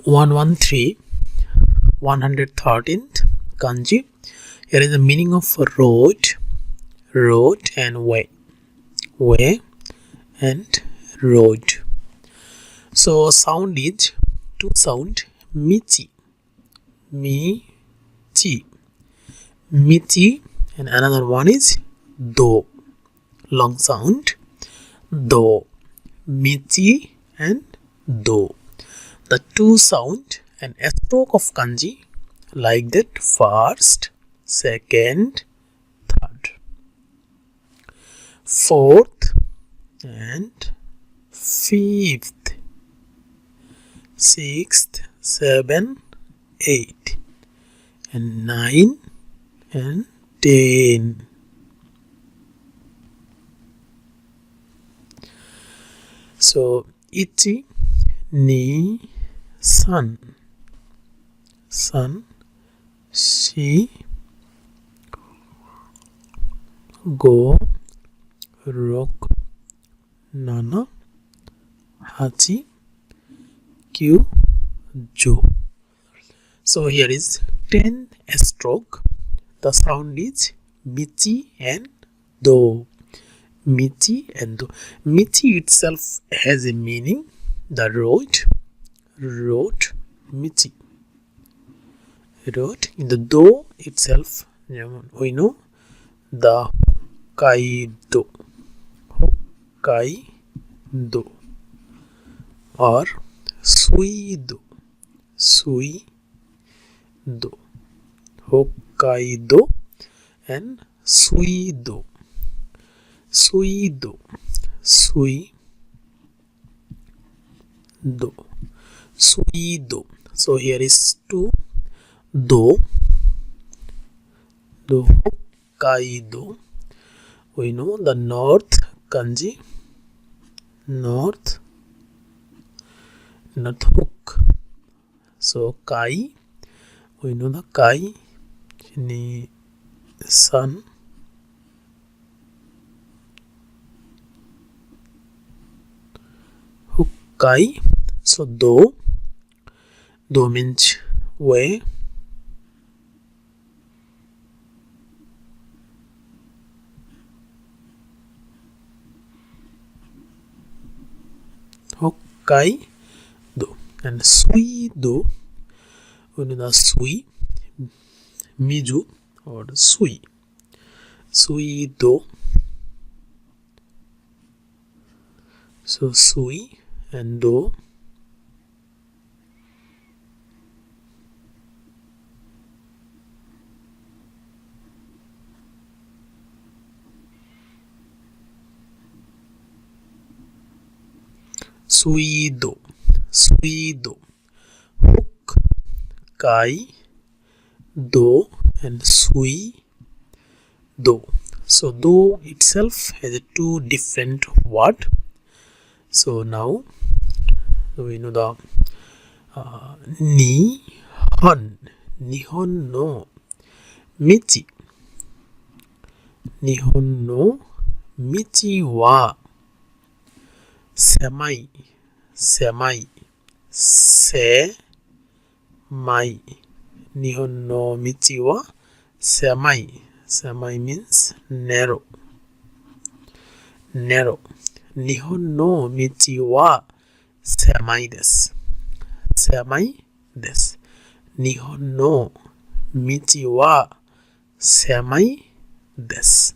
113, 113th kanji. Here is the meaning of road, road and way, way and road. So sound is two sound, michi, michi, michi, and another one is do, long sound, do, michi and do. The two sound and a stroke of kanji like that: first, second, third, fourth and fifth, sixth, 7, 8 and 9 and 10. So ichi ni san, san, shi, go, rok, nana, hachi, kyu, jo. So here is 10 stroke. The sound is michi and do, michi and do. Michi itself has a meaning, the road, road, michi, road. In the do itself, we know the Hokkaido, Hokkaido, or Suido, Suido, Hokkaido and Suido, Suido, Suido, Suido. So here is two, do, do, Hokkaido. We know the north kanji, north, not hook. So kai, we know the kai, ni sun, Hokkai. So do, do means way, Hokkai do, and sui do, we know the sui, miju or sui, sui do. So sui and do. Suido, suido, hook, kai, do and sui, do. So do itself has a two different word. So now we know the nihon, nihon no michi, nihon no michi wa semai, semai, semai. Nihon no michi wa semai. Semai means narrow, narrow. Nihon no michi wa semai desu, semai desu. Nihon no michi wa semai desu.